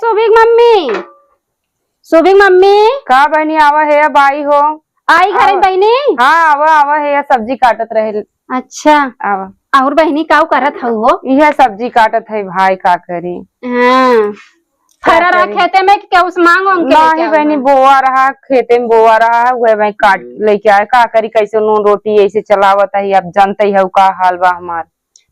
सुबिक mummy, सुबिक mummy का बहनी आवा है अब आई हो? आई घर बहनी। हाँ आवा आवा है, सब्जी काटत रहे। अच्छा आवा और बहनी का करत हो? यह सब्जी काटत है भाई, का करी। हाँ फरा रहा खेते में क्या उस मांग नहीं बहनी, बोआ रहा खेते में, बोआ रहा है वह भाई काट लेके आए। का करी, कैसे नून रोटी ऐसे चलावत है, अब जानते ही का हाल बा हमार।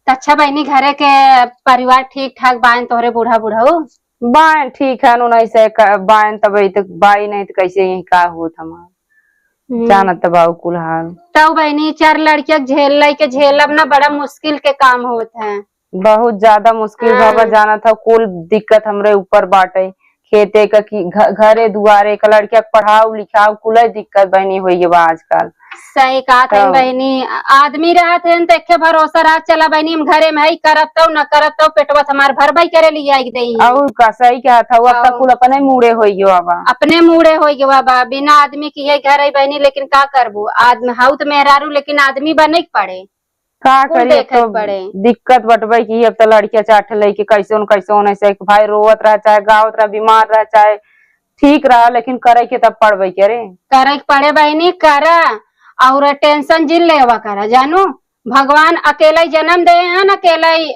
अच्छा बहनी घरे के परिवार ठीक ठाक बाइन तोहरे बूढ़ा बूढ़ा हो? बाइन ठीक है नु, ऐसे बाइन तब तक बाई नहीं तो कैसे यही का होत हमार। जानत बाऊ कुल हाल। तो बहनी 4 लड़कियां झेलब ना बड़ा मुश्किल के काम होता है, बहुत ज्यादा मुश्किल बाबा। जाना था कुल दिक्कत हमरे ऊपर बाटे, खेते का घरे दुआरे का लड़किया पढ़ाओ लिखाओ कुल दिक्कत बहनी हुई है आजकल। सही कहा था बहनी। आदमी रहत है तो एक भरोसा रहा चला बहनी हम घरे में करब तो न करब तो पेटवा हमार भर भाई करे लिया और का सही क्या था, अब तक कुल अपने मुड़े हो बाबा, अपने मुड़े हो बाबा। बिना आदमी की है घर है बहनी, लेकिन का करबू आदमी हाउ तो मेहरारू, लेकिन आदमी बने पड़े का करिए तो पड़े। दिक्कत बटबे की अब तो लड़किया चाट लेके कैसे ऐसे भाई रोवत रह चाहे गावत रह बीमार रह चाहे ठीक रहा, लेकिन करे के तब पड़बे करे, करे पड़े बहनी करा और टेंशन जिन लेवा करा। जानू भगवान अकेला ही जन्म दे हैं, अकेला ही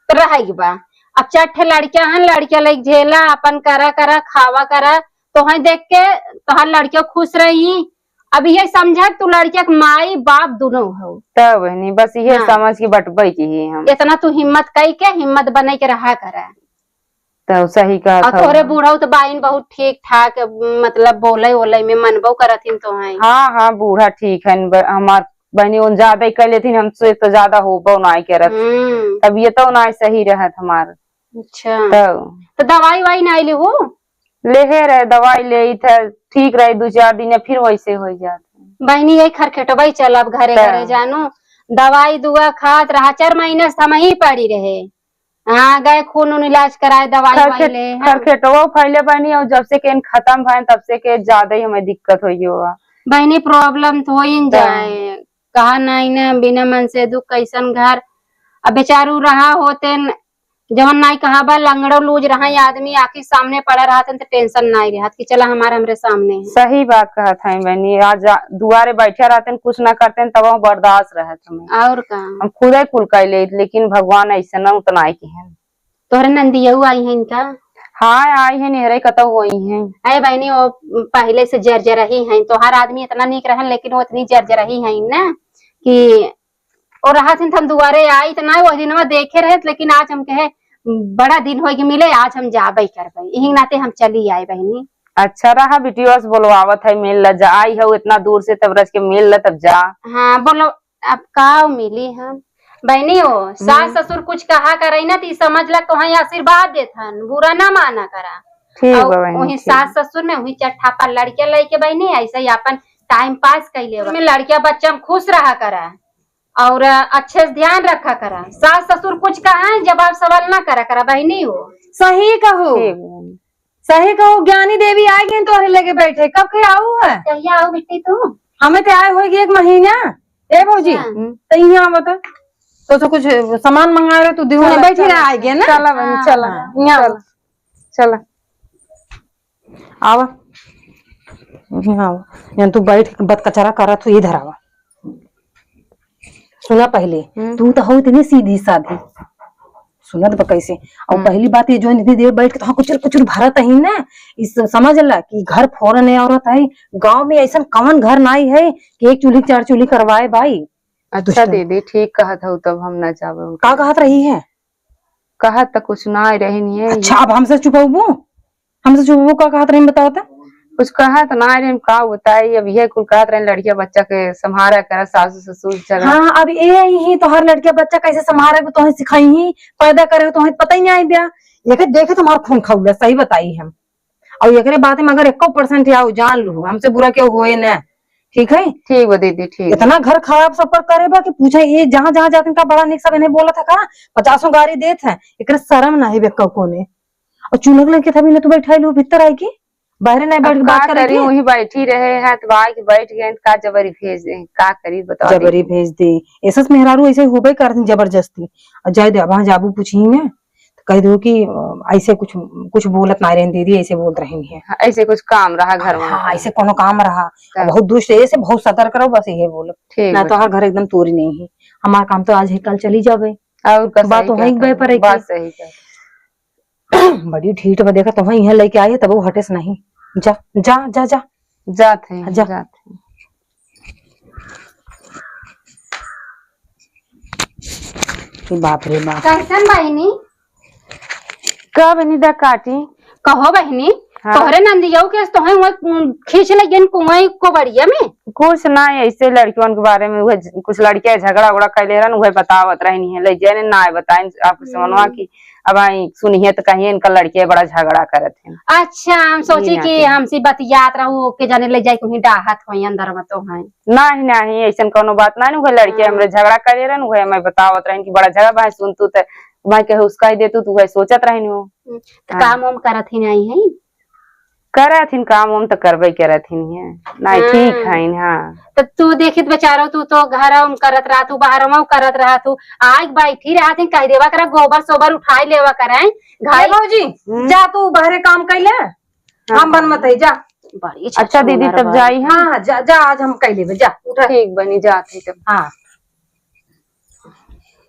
रहेगी बा। अब 4 लड़कियां हैं, लड़किया लाइक झेला अपन करा करा खावा करा तो है देख के तो लड़कियां खुश रही। अब ये समझा तू लड़किया माई बाप दोनों हो तब बहनी बस ये समझ की बटबे की ही हम। इतना तू हिम्मत कई के हिम्मत बने के रहा करा। तो सही कहा था। तोरे बूढ़ा तो बाइन बहुत ठीक ठाक मतलब बोले वोले में मनबो करथिन तो है। हाँ हाँ बूढ़ा ठीक है हमार बहनी, उन ज्यादा ही कर लेती हमसे तो ज्यादा हो ना करत, तब ये तो ना सही रहत हमार। अच्छा तो दवाई वाई नहीं ले ले रहे, दवाई ले ठीक रहे 2-4 दिन फिर वैसे हो जाते। बहनी यही खरखेटबई चल अब घरे घरे जानू दवाई दुआ खात रहा 4 महीने हम ही पड़ी रहे। हाँ गए खून उन इलाज कराए दवाई ले खरखेटवा फैले बहनी, और जब से के खत्म भय तब से के ज्यादा ही हमें दिक्कत हुई होगा बहनी। प्रॉब्लम तो हो जाए कहा नहीं ना, बिना मन से दुख कैसन घर। अब बेचारू रहा होते जवन नहीं कहा बा लंगड़ो लूज रहा आदमी आखिर सामने पड़ा रहा तो टेंशन नहीं रहा कि चला हमारे हमरे सामने है। सही बात कहा था बहनी, आज दुआरे बैठे रहते कुछ ना करते तब हम बर्दाश्त रहे हमें और का हम खुद ही कुल कर ले, लेकिन भगवान ऐसा न उतना की है। तोहरे नंदिया आई है इनका? हाँ आई है नेहरे कतौ हुई है। अरे बहनी वो पहले से जर्जर रही है तो हर आदमी इतना निक रहे, लेकिन वो इतनी जर्जर रही है ना कि और रहा हम दुआरे आई इतना वो दिन देखे रहे, लेकिन आज हम कहे बड़ा दिन हो गए मिले, आज हम जाबे करबे यही नाते हम चली आए बहनी। अच्छा रहा बिटिया से बोलवावत है मिल ल जा, आई है इतना दूर से तब रच के मिल ल तब जा। हाँ बोलो अब का मिली हम बहनी हो। सास ससुर कुछ कहा करे ना तो समझ ला तो वही आशीर्वाद देथन, बुरा ना माना करा। वही सास ससुर में वही चट्ठापा लड़किया लेके बहनी ऐसे ही अपन टाइम पास कर ले। लड़किया बच्चा खुश रहा करा और अच्छे से ध्यान रखा करा। सास ससुर कुछ कहा जवाब सवाल ना करा करा बहनी हो। सही कहो सही कहो। ज्ञानी देवी आई गई तोहरे लगे बैठे, कब के आऊ है? कहिया आओ बेटी तू? हमें तो आए होगी 1 महीना। ए भौजी तो यहाँ बता तो कुछ सामान मंगा रहे तू दिहो बैठी रहा आई गया ना। चला बहनी चला यहाँ चला आवा यहाँ तू बैठ बत कचरा करा तू इधर आवा। सुना पहले तू तो हो इतनी सीधी साधी, सुनत बा कैसे। और पहली बात ये जो इतनी देर बैठ के तो कुछ कुछ भरत ही ना, इस समझ ला कि घर फौरन है औरत है। गांव में ऐसा कौन घर नहीं है कि 1 चूल्ही 4 चूल्ही करवाए भाई। अच्छा दीदी ठीक कहा था तब हम न जावे। का कहत रही है? कहत तो कुछ ना रही नहीं है। अच्छा अब हमसे छुपाऊ का कहत रही बताओ तो। कुछ कहा तो ना रहे का बताई, अब ये कुल कहत रहे लड़किया बच्चा के संभारा कर सासू ससुर जगह। हाँ अब ये ही तो हर लड़किया बच्चा कैसे संभारे तो सिखाई ही पैदा करे तो पता ही नहीं आई दिया। ये देखे तुम्हारा खून खाऊला सही बताई हम। और ये बात में अगर 1% आओ जान लू हमसे बुरा क्यों हुए न। ठीक है ठीक है दीदी ठीक। इतना घर खराब सब पर करे बा कि पूछे ये जहाँ जहाँ जाते का बड़ा निक सब इन्हें बोला था का 50 गाड़ी देत है। एक शर्म ना है को ने। और चूल्हा लेके था भी तू बैठा लू भीतर आई की बाहर नहीं बैठ बात करी वही बैठी रहे हैं तो भाई बैठ गए का जबरी भेज दे का करी बताओ। जबरी भेज दे ऐसा मेहरारू ऐसे होबे कर जबरदस्ती। और जाए दे वहां जाबू पूछी ने कह दो कि ऐसे कुछ कुछ बोलत ना रहे दीदी, ऐसे बोल रही है, ऐसे कुछ काम रहा घर में। हाँ ऐसे कोनो काम रहा, बहुत दुष्ट है, ऐसे बहुत सतर्क रहो, बस ये बोलो ना तो हर घर एकदम तोरी नहीं है। हमारा काम तो आज है कल चली जावे, और बात तो वहीं गए पर बात सही बड़ी ठीठ में देखा तो वहीं यहाँ लेके आई, तब वो हटेस नहीं। जा जा जा जा जाते जा। जाते बाप रे बाप। कैसन बहनी? कब निदा काटी कहो बहनी, हाँ। तोहरे नंदियों के तो है वो खींच ले कुआं को बढ़िया में। कुछ ना ऐसे लड़कियों के बारे में कुछ लड़कियां झगड़ा उगड़ा कैले रहन, वही बतावत रहनी है, ले जाने ना बताए आप समझवा की अब आई सुनिए तो कहिए इनका लड़के बड़ा झगड़ा करत है। अच्छा, हम सोचे कि हमसे बतियात रहू के जाने ले जाए कहीं डाहत हो अंदर में तो है। नहीं नहीं ऐसा कोनो बात ना, वही लड़के हमरे झगड़ा करे रहन, वही मैं बतावत रहन की बड़ा झगड़ा भाई सुन तू तो मैं कहे उसका ही दे तू वही सोचत रहनी हो। काम वाम करत ही नहीं है, करथिन काम वाम तो करबे करथिन है, नहीं ठीक है। हाँ तो तू देखित बेचारो, तू तो घर करत रहा, तू बाहर करत रहा, तू आज बैठी रहा थी, कह देवा कर गोबर सोबर उठाई लेवा करे घाई। भौजी जा तू बाहरे काम कैले, हम बन मत है, जा। बड़ी अच्छा दीदी तब जाई। हाँ जा जा, आज हम कैले जा, उठा। ठीक बनी जाती तब। हाँ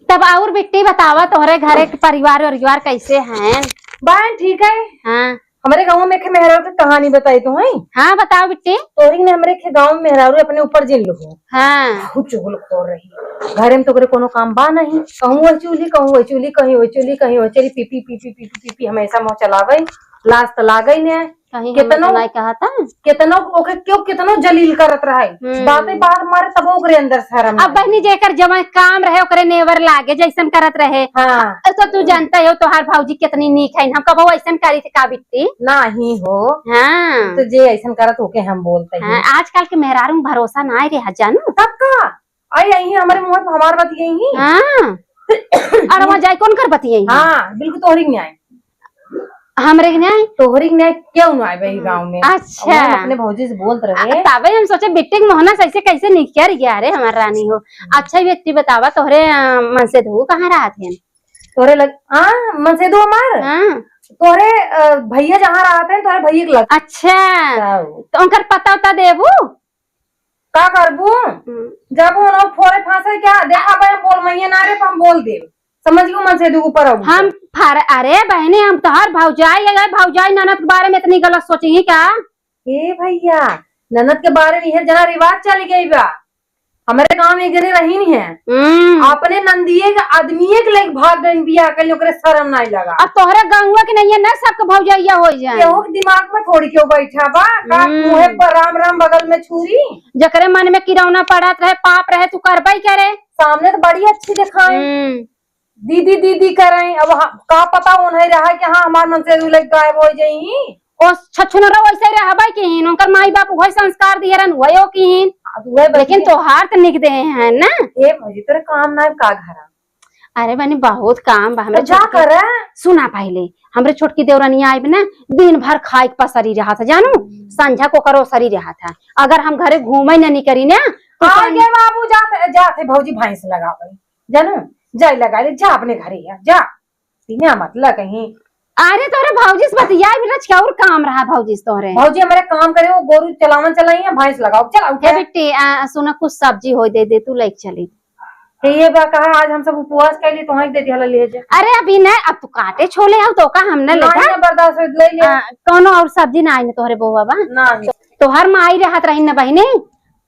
तब और बिट्टी बतावा तोहरे घरे के परिवार कैसे हैं? बहन ठीक है। हाँ हमारे गाँव में मेहरारू की कहानी बताई तो है। हाँ बताओ बिट्टी। तोरी ने हमारे गाँव में मेहरारू अपने ऊपर जिन लो, हाँ बहुत चुगल खोर रही, घर में तो करे कोनो काम बा नहीं, कहूँ वही चूल्ही कहूँ वही चूल्ही, कहीं वही चूल्ही कहीं वही चली, पीपी पीपी पीपी पीपी हमेशा मुँह चलावे, लाश तो लागई ने कितनो कहा था, कितनो ओके क्यों कितनो जलील करत रहे, बातें बात मारे तब ओकरे अंदर शर्म। अब बहनी जेकर जमा काम रहे ओकरे नेवर लागे जैसन करत रहे। हाँ तो तू जानता हो तोहार भौजी कितनी नीक है, हम कबो ऐसन करी थे का बिट्टी नहीं हो। हाँ तो जे ऐसन करत होके हम बोलते हैं। हाँ, आजकल के मेहरारू में भरोसा ना रहा जानू। तब का आई यही हमारे मुंह पे हमार बात यही। हाँ और वहाँ जाए कौन कर बतिये। हाँ बिल्कुल तोहरी न्याय, हमरे न्याय तोहरी न्याय क्यों ना आए भाई गाँव में। अच्छा अपने भौजी से बोलते रहे, तबे हम सोचे बिट्टी के मोहना ऐसे कैसे निकल गया रे हमार रानी हो। अच्छा व्यक्ति बतावा तोहरे मन से धू कहाँ रहा थे? तोरे लग मन से दो हमार। हाँ तोरे भैया जहाँ रहते हैं तोरे भैया के लग। अच्छा तो उनकर पता उता देबू का करबू, जब वो लोग फोड़े फांसे क्या देखा भाई बोल मैया ना रे हम बोल दे, समझ गयो मन से दो ऊपर हम अरे बहने हम तो हर भौजाई ननद के बारे में इतनी गलत सोची क्या? ए भैया ननद के बारे में यह जना रिवाज चली गई बा, हमारे गांव में एक जने रही नहीं है, अपने नंदिये के आदमी के लेके भाग गई बिया कर ओकरे शर्म नहीं लगा। अब तोहरे गांव के नहीं है ना सबके भौजाइया हो जाए, केहू के दिमाग में थोड़ी क्यों बैठा बा, का मुंह पर राम राम बगल में छुरी, जकरे मन में किरौना पड़त रहे पाप रहे तू करबई करे। सामने तो बड़ी अच्छी दिखाई दीदी दीदी करें, अब का पता उन्हें रहा कि हाँ हमारे मन से लग गायब हो जाई। ओ छछुनरा वैसे रहबई किन, उनकर माई बाप वही संस्कार दिए रहन वयो किन, लेकिन तोहार तो निक दे हैं ना। ए भौजी तेरे काम ना का घरा? अरे बनी बहुत काम बा हमरे जा करे। सुना पहले हमरे छोटकी देवरानी आइब ना, दिन भर खाए के पसरी रहा था जानू, संझा को करो सरी रहा था, अगर हम घरे घूमे नहीं करी ना तो आगे बाबू जाते भौजी भैंस लगावे जानू, जाई लगा ले जा अपने घरे जा, सीना मतलब कहीं। अरे तोरे भौजी से बतिया बिना क्या और काम रहा भौजी से तोरे? भौजी हमारे काम करे वो गोरू चलावन चलाई है, भैंस लगाओ चला उठे बेटी सुना कुछ सब्जी हो दे तू लेके चली। ये बा कहा आज हम सब उपवास कर लिए तो दे दिया ले जा। अरे अभी न अब तू काटे छोले हो तो का हमने ले जा बर्दाश्त ले ले, कोनो और सब्जी ना आई तोहरे बउवा बा नहीं तोहर माई रहत रही न बहिनी,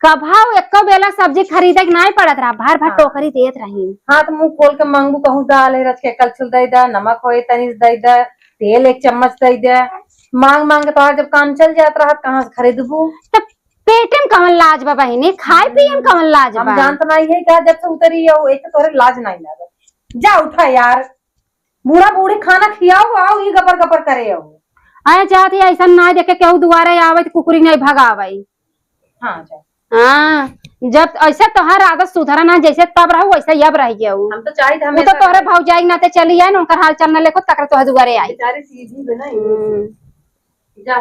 कभाव एको बेला सब्जी खरीदे के नहीं पड़त रहा, भर भर टोकरी देत रही। हाँ तो मुंह खोल के मांगू कहूँ दाल है रच के कलछुल दे दे, नमक होए तनी दे दे, तेल 1 चम्मच दे दे, मांग मांग के तो जब काम चल जात रहा कहाँ से खरीदबू? पेटे में कमन लाज बा बहिनी, खाए पिए में कमन लाज बा? हम जानत नहीं है क्या, जब से उतरी है एक तो तोरे लाज नहीं लगे। जा उठा यार, बूढ़ा बूढ़ी खाना खियाओ आओ ये गपर गपर करे हो। आए चाहती ऐसा ना देखे केहू दुआरे आवे तो कुकुरी नहीं भगावे। हाँ जा हाँ जब ऐसे तोहर आदत सुधरा ना जैसे तब रहू वैसे अब रह गया। हम तो चाहिए हम तो तोहरे भौजाई ना ते चली आए ना, उनकर हाल चाल न लेको तकर तोहर दुआरे आई। बेचारी सीधी बनाई जा।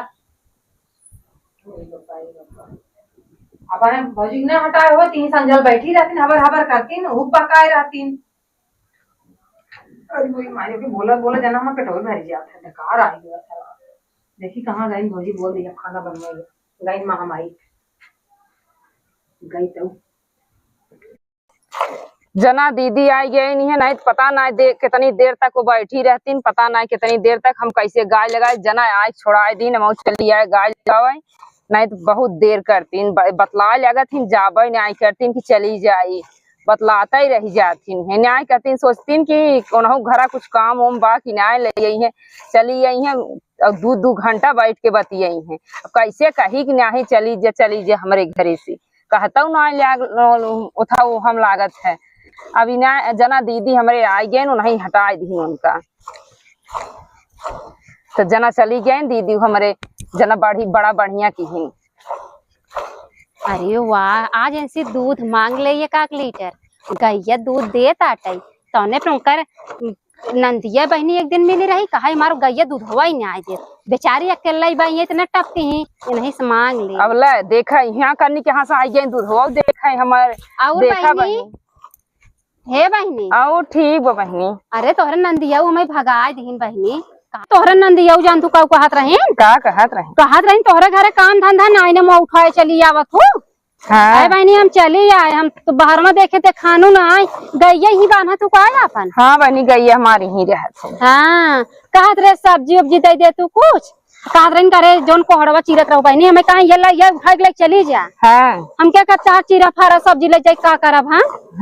अब हम भौजी ने हटाए हो तीन संजल बैठी रहती हबर हबर करती हुप पकाए रहती। अरे वही मायो के बोला बोला जना हम कटोल भर जात है बेकार आ गया था। देखी कहां गई भौजी बोल दिया खाना बनवाई गई मां हम आई गई तो जना दीदी आई गई नहीं है, नहीं तो पता नहीं दे कितनी देर तक वो बैठी रहती, पता नहीं कितनी देर तक हम कैसे गाय लगाए। जना आए छोड़ाए दिन मऊ चली आए गाय लगावे, नहीं तो बहुत देर करती बतला लगत जाबे न्याय करती कि चली जाई, बतलाता ही रह जाती है। न्याय करती सोचती कि कोनहु घरा कुछ काम उम बा कि न्याय ले आई है चली आई है और 2 घंटा बैठ के बतियाई है। कैसे कही कि न्याय चली जे हमारे घरे से कहता हूँ न्याय उठा हम लागत है। अभी ना जना दीदी हमारे आई गए नहीं हटा दी उनका, तो जना चली गए दीदी हमारे जना बड़ा बढ़िया की ही। अरे वाह, आज ऐसी दूध मांग ले 1 लीटर गैया दूध दे ताटई तौने पर नंदिया बहनी एक दिन मिली रही कहा हमारो गैया दूध हुआ ही नहीं दे बेचारी अकेला ही बहनी इतना टपती ही नहीं से मांग ले। अब ले देखा यहाँ करनी के यहाँ से आई गई दूध हुआ देखा हमारे और देखा बहनी हे बहनी आओ ठीक बा बहनी। अरे तोहरे नंदिया हमें भगा दीन बहनी, तोहरे नंदिया जान तू कहत रही कहत रही तोहरे घरे काम धंधा नाई ने मैं उठाए चली आवत हूँ। हाँ बहनी हम चली आए, हम तो बाहर में देखे थे खानू ना आए गैया ही बांधा तू का अपन। हाँ बहनी गैया हमारी ही रहत। हाँ कहत रहे सब्जी उब्जी दे दे तू कुछ कहत रही करे जोन कोहड़वा चीरत रहो बहनी हमें कहा ये उठा के चली जा। हाँ हम क्या कहता चीरा फारा सब्जी ले जाए का करब।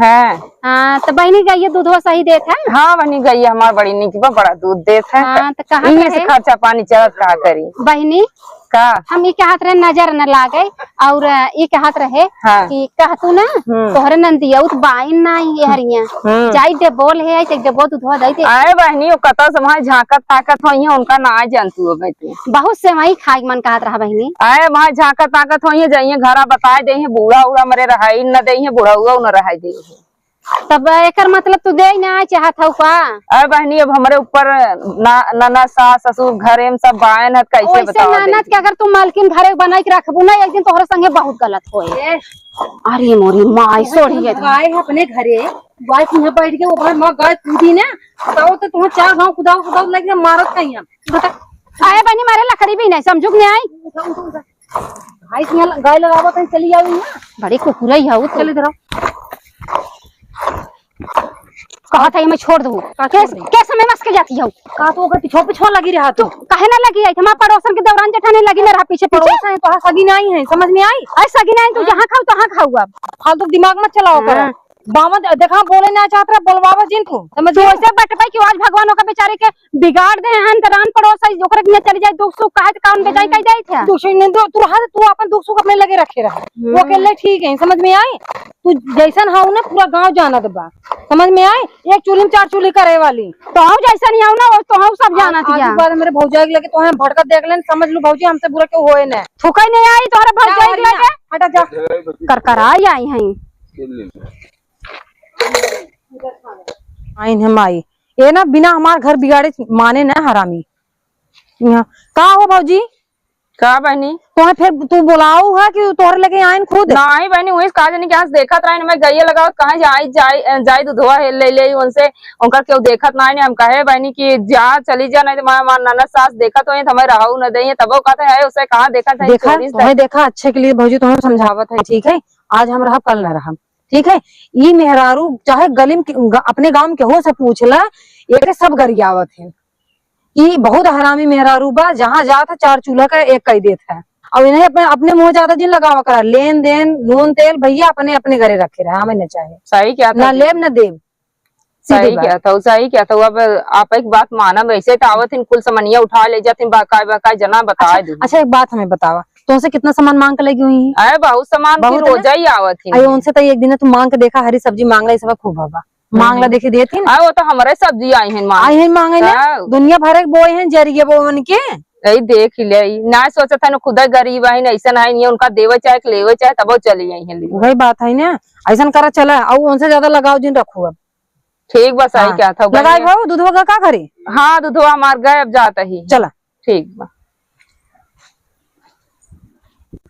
हाँ हाँ तो बहनी गैया दूधवा सही देत है। हाँ बहनी गैया हमार बड़ी निक बा बड़ा दूध देत है। हाँ तो कहा से खर्चा पानी चलत का करी बहनी का हम ये कहत रहे नजर न लागे और ये कहत रहे हाँ। कि कहतू ना तोहरे नंदिया बाइन ना ये हरिया जाई दे बोल है ते देबो दूधवा दई दे। आए बहनी ओ कता समय झाकत ताकत होई है उनका ना जानतू हो बेटी बहुत से वही खाई मन कहत रहा बहनी। आए वहां झाकत ताकत होई है जाइए घरा बताए दे है बूढ़ा उड़ा मरे रहाई न दे है बूढ़ा हुआ न रहाई दे है। तब एकर मतलब तू दे ना चाहत हौ का। अरे बहनी अब हमारे ऊपर ननद सास ससुर घरे में सब बायन है कैसे बताओ ननद के अगर तू मालकिन घरे बनाई के रखबू ना एक दिन तोहरे संगे बहुत गलत होई। अरे मोरी माई सोड़ी है गाय है अपने घरे गाय यहाँ बैठ के वो मां गाय कूदी ना बताओ तो तुम्हें 4 गांव कुदाव लग गया मारत कहीं आए बनी मारे लकड़ी भी नहीं समझू नहीं आई भाई यहाँ गाय लगावत है चली आई बड़ी कुकुरा ही है चले धरो कहा था मैं छोड़ दूँ कैसे मैं मस्के जाती हूँ का तो अगर पिछो लगी रहा तो कहे ना लगी आई हमारे पड़ोसन के दौरान जेठाने लगी ना रहा पीछे पड़ोसन तो सगी नहीं है समझ में आई सगी नहीं तू जहाँ खाऊ तहाँ खाऊ अब फालतू दिमाग मत चलाओ कर बामा देखा बोले ना चाहता बोलवावा जिन तू समझ ऐसे बटपाई कि आज भगवान का बेचारे के बिगाड़ दे हन तरान पड़ोस ओकरे में चली जाए दुख सुख काहे कौन बेचाई कह जाई थे दुख सुख नहीं तू रहा तू अपन दुख सुख अपने लगे रखे रहा वो अकेले ठीक है समझ में आई तू जैसन हाउ ना पूरा गांव जानत बा समझ में आई एक चूल्ही में 4 चूल्ही करे वाली तो हम जैसा नहीं आऊ ना तो हम सब जानत है। आज बार मेरे भौजाई के लगे तो हम भड़का देख लेन समझ लो भौजी हमसे बुरा क्यों होए ना थुकई नहीं आई तोहरे भौजाई के लगे हटा जा करकराई आई हैं आइन हम आई ये ना बिना हमार घर बिगाड़े माने ना हरामी यहाँ का हो भौजी का बहनी तो फिर तू बुलाऊ है कि तोहरे लगे आइन खुद नहीं बहनी वही कहा जानी क्या देखत रहे मैं गैया लगाओ कहा जाई दूधवा ले उनसे उनका क्यों देखत नहीं हम कहे बहनी की जा चली जा नहीं तो ननद सास देखत हो हमें रहू न दे तब कहते है उसे कहाँ देखा देखा अच्छे के लिए भौजी तुम्हें समझावत है ठीक है आज हम रहा कल न रहा ठीक है ये मेहरारू चाहे गली में अपने गांव में केहो से पूछला एक सब गरियावत है ये बहुत हरामी मेहरारू बा जहाँ जाता 4 चूल्हा का एक कह देता है और इन्हें अपने मुंह ज्यादा जिन लगावा करा लेन देन नून तेल भैया अपने अपने घरे रखे रहा हमें न चाहे सही क्या ना लेब न देव सही क्या था अब आप एक बात माना वैसे तो आवत कुल सामानिया उठा ले जाते बाकाय जना बता दू। अच्छा एक बात हमें बतावा तो उनसे कितना सामान मांग के लगी हुई है बहुत सामान बहुत रोजा ही आवत है उनसे तो एक दिन तू मांग के देखा हरी सब्जी मांग ला सब खूब बाबा मांगला देखी देती वो तो हमारे सब्जी आई है मांगे दुनिया भर के बोए हैं जरिए बोन के यही देख ले ना सोचा था खुद गरीब है ऐसा नहीं उनका देवे चाहे लेवे चाहे तब चली आई है वही बात है ना ऐसा करा चला और उनसे ज्यादा लगाओ जिन रखू अब ठीक बस आई क्या था लगाए दूधवा का करे हाँ दूधवा हमार गए अब जाता ही चला ठीक बा।